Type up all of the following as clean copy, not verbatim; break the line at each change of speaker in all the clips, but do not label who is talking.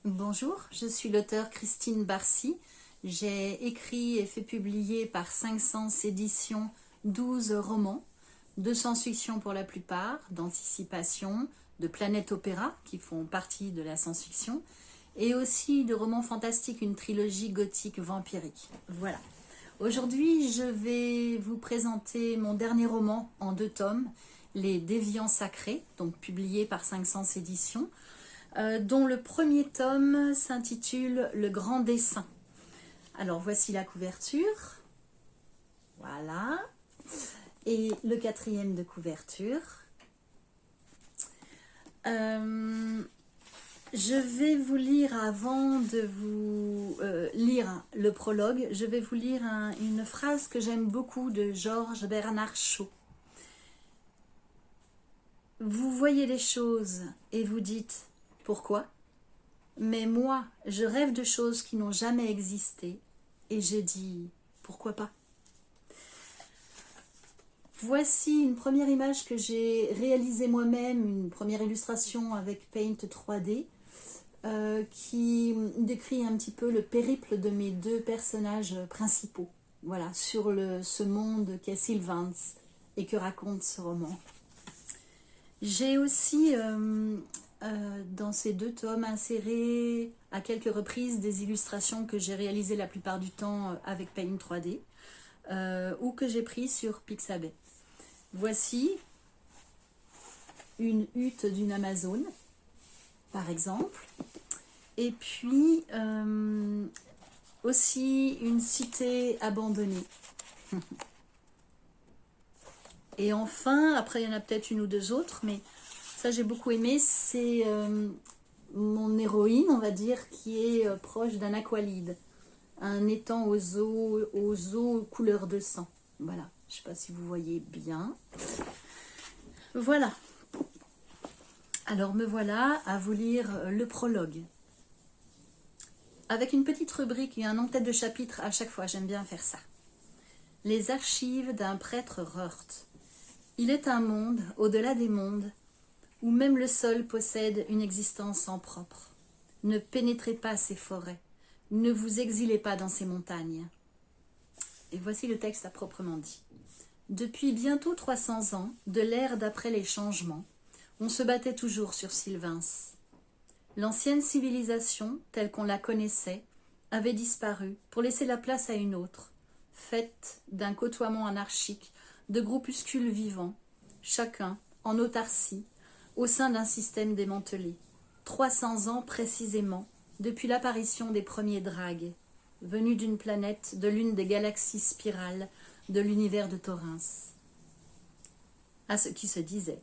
Bonjour, je suis l'auteure Christine Barcy. J'ai écrit et fait publier par 500 éditions 12 romans, de science-fiction pour la plupart, d'anticipation, de planète opéra qui font partie de la science-fiction, et aussi de romans fantastiques, une trilogie gothique vampirique. Voilà. Aujourd'hui, je vais vous présenter mon dernier roman en 2 tomes, Les Déviants Sacrés, donc publié par 500 éditions, dont le premier tome s'intitule Le Grand Dessein. Alors voici la couverture, voilà, et le 4e de couverture. Je vais vous lire, avant de vous lire le prologue, je vais vous lire une phrase que j'aime beaucoup de Georges Bernard Shaw. Vous voyez les choses et vous dites « Pourquoi ?» Mais moi, je rêve de choses qui n'ont jamais existé et je dis « Pourquoi pas ?» Voici une première image que j'ai réalisée moi-même, une première illustration avec Paint 3D, qui décrit un petit peu le périple de mes 2 personnages principaux. Voilà, sur ce monde qu'est Sylvans et que raconte ce roman. J'ai aussi, dans ces 2 tomes, inséré à quelques reprises des illustrations que j'ai réalisées la plupart du temps avec Paint 3D ou que j'ai pris sur Pixabay. Voici une hutte d'une Amazone, par exemple, et puis aussi une cité abandonnée. Et enfin, après il y en a peut-être une ou 2 autres, mais ça j'ai beaucoup aimé, c'est mon héroïne, on va dire, qui est proche d'un aqualide, un étang aux eaux couleur de sang. Voilà, je ne sais pas si vous voyez bien. Voilà. Alors me voilà à vous lire le prologue. Avec une petite rubrique et un en-tête de chapitre à chaque fois, j'aime bien faire ça. Les archives d'un prêtre Rört. Il est un monde, au-delà des mondes, où même le sol possède une existence en propre. Ne pénétrez pas ces forêts, ne vous exilez pas dans ces montagnes. Et voici le texte à proprement dit. Depuis bientôt 300 ans, de l'ère d'après les changements, on se battait toujours sur Sylvans. L'ancienne civilisation, telle qu'on la connaissait, avait disparu pour laisser la place à une autre, faite d'un côtoiement anarchique de groupuscules vivants, chacun en autarcie, au sein d'un système démantelé. 300 ans précisément, depuis l'apparition des premiers dragues, venus d'une planète de l'une des galaxies spirales de l'univers de Thorens. À ce qui se disait.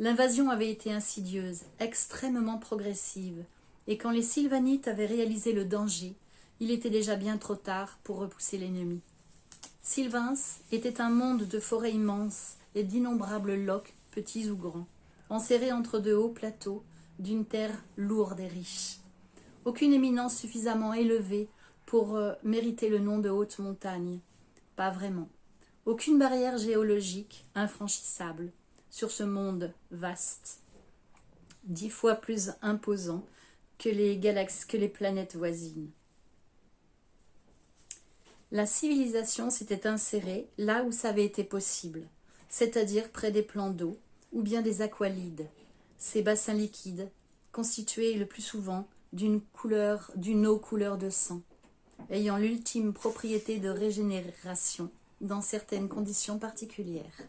L'invasion avait été insidieuse, extrêmement progressive, et quand les Sylvanites avaient réalisé le danger, il était déjà bien trop tard pour repousser l'ennemi. Sylvans était un monde de forêts immenses et d'innombrables lochs, petits ou grands, enserrés entre de hauts plateaux d'une terre lourde et riche. Aucune éminence suffisamment élevée pour mériter le nom de haute montagne. Pas vraiment. Aucune barrière géologique infranchissable sur ce monde vaste, 10 fois plus imposant que les galaxies, que les planètes voisines. La civilisation s'était insérée là où ça avait été possible, c'est-à-dire près des plans d'eau ou bien des aqualides, ces bassins liquides constitués le plus souvent d'une eau couleur de sang, ayant l'ultime propriété de régénération dans certaines conditions particulières.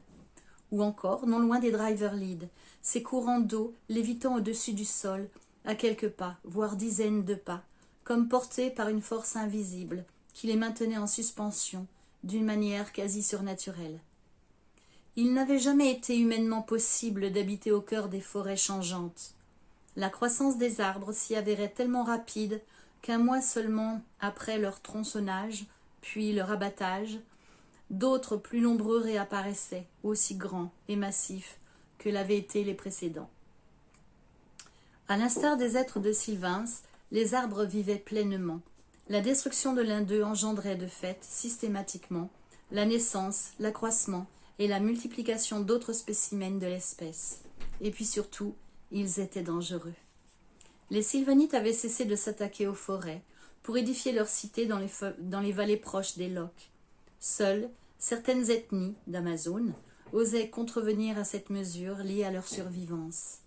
Ou encore, non loin des driver-leads, ces courants d'eau lévitant au-dessus du sol, à quelques pas, voire dizaines de pas, comme portés par une force invisible, qui les maintenait en suspension, d'une manière quasi surnaturelle. Il n'avait jamais été humainement possible d'habiter au cœur des forêts changeantes. La croissance des arbres s'y avérait tellement rapide qu'un mois seulement après leur tronçonnage, puis leur abattage, d'autres plus nombreux réapparaissaient, aussi grands et massifs que l'avaient été les précédents. À l'instar des êtres de Sylvans, les arbres vivaient pleinement. La destruction de l'un d'eux engendrait de fait, systématiquement, la naissance, l'accroissement et la multiplication d'autres spécimens de l'espèce. Et puis surtout, ils étaient dangereux. Les Sylvanites avaient cessé de s'attaquer aux forêts pour édifier leurs cités dans les vallées proches des lochs. Seules certaines ethnies d'Amazones osaient contrevenir à cette mesure liée à leur survivance.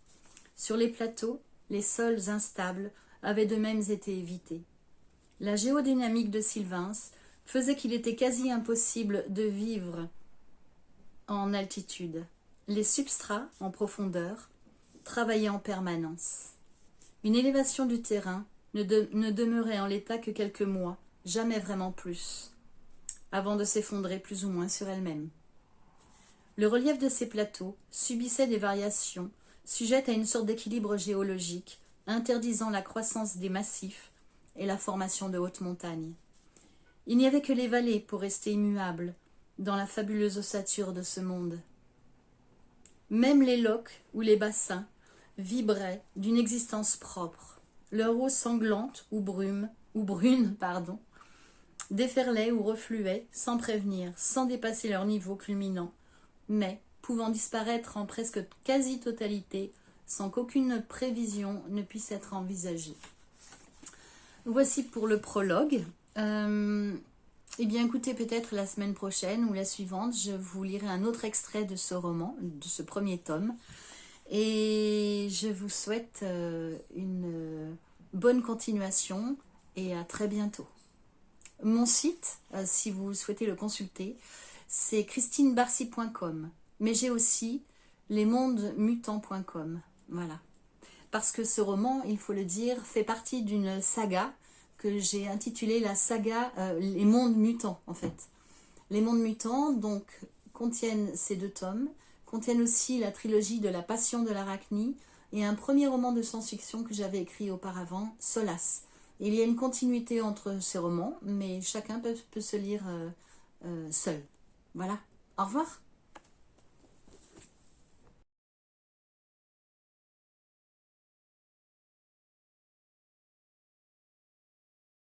Sur les plateaux, les sols instables avaient de même été évités. La géodynamique de Sylvains faisait qu'il était quasi impossible de vivre en altitude. Les substrats, en profondeur, travaillaient en permanence. Une élévation du terrain ne demeurait en l'état que quelques mois, jamais vraiment plus, avant de s'effondrer plus ou moins sur elle-même. Le relief de ces plateaux subissait des variations sujettes à une sorte d'équilibre géologique, interdisant la croissance des massifs et la formation de hautes montagnes. Il n'y avait que les vallées pour rester immuables dans la fabuleuse ossature de ce monde. Même les lochs ou les bassins vibraient d'une existence propre. Leur eau sanglante ou brune, déferlait ou refluait sans prévenir, sans dépasser leur niveau culminant, mais pouvant disparaître en presque quasi-totalité sans qu'aucune prévision ne puisse être envisagée. Voici pour le prologue. Eh bien, écoutez, peut-être la semaine prochaine ou la suivante, je vous lirai un autre extrait de ce roman, de ce premier tome. Et je vous souhaite une bonne continuation et à très bientôt. Mon site, si vous souhaitez le consulter, c'est christinebarcy.com. Mais j'ai aussi lesmondesmutants.com. Voilà. Parce que ce roman, il faut le dire, fait partie d'une saga que j'ai intitulée la saga Les Mondes Mutants, en fait. Les Mondes Mutants, donc, contiennent ces 2 tomes, contiennent aussi la trilogie de la Passion de l'Arachnie et un premier roman de science-fiction que j'avais écrit auparavant, Solace. Il y a une continuité entre ces romans, mais chacun peut se lire seul. Voilà. Au revoir.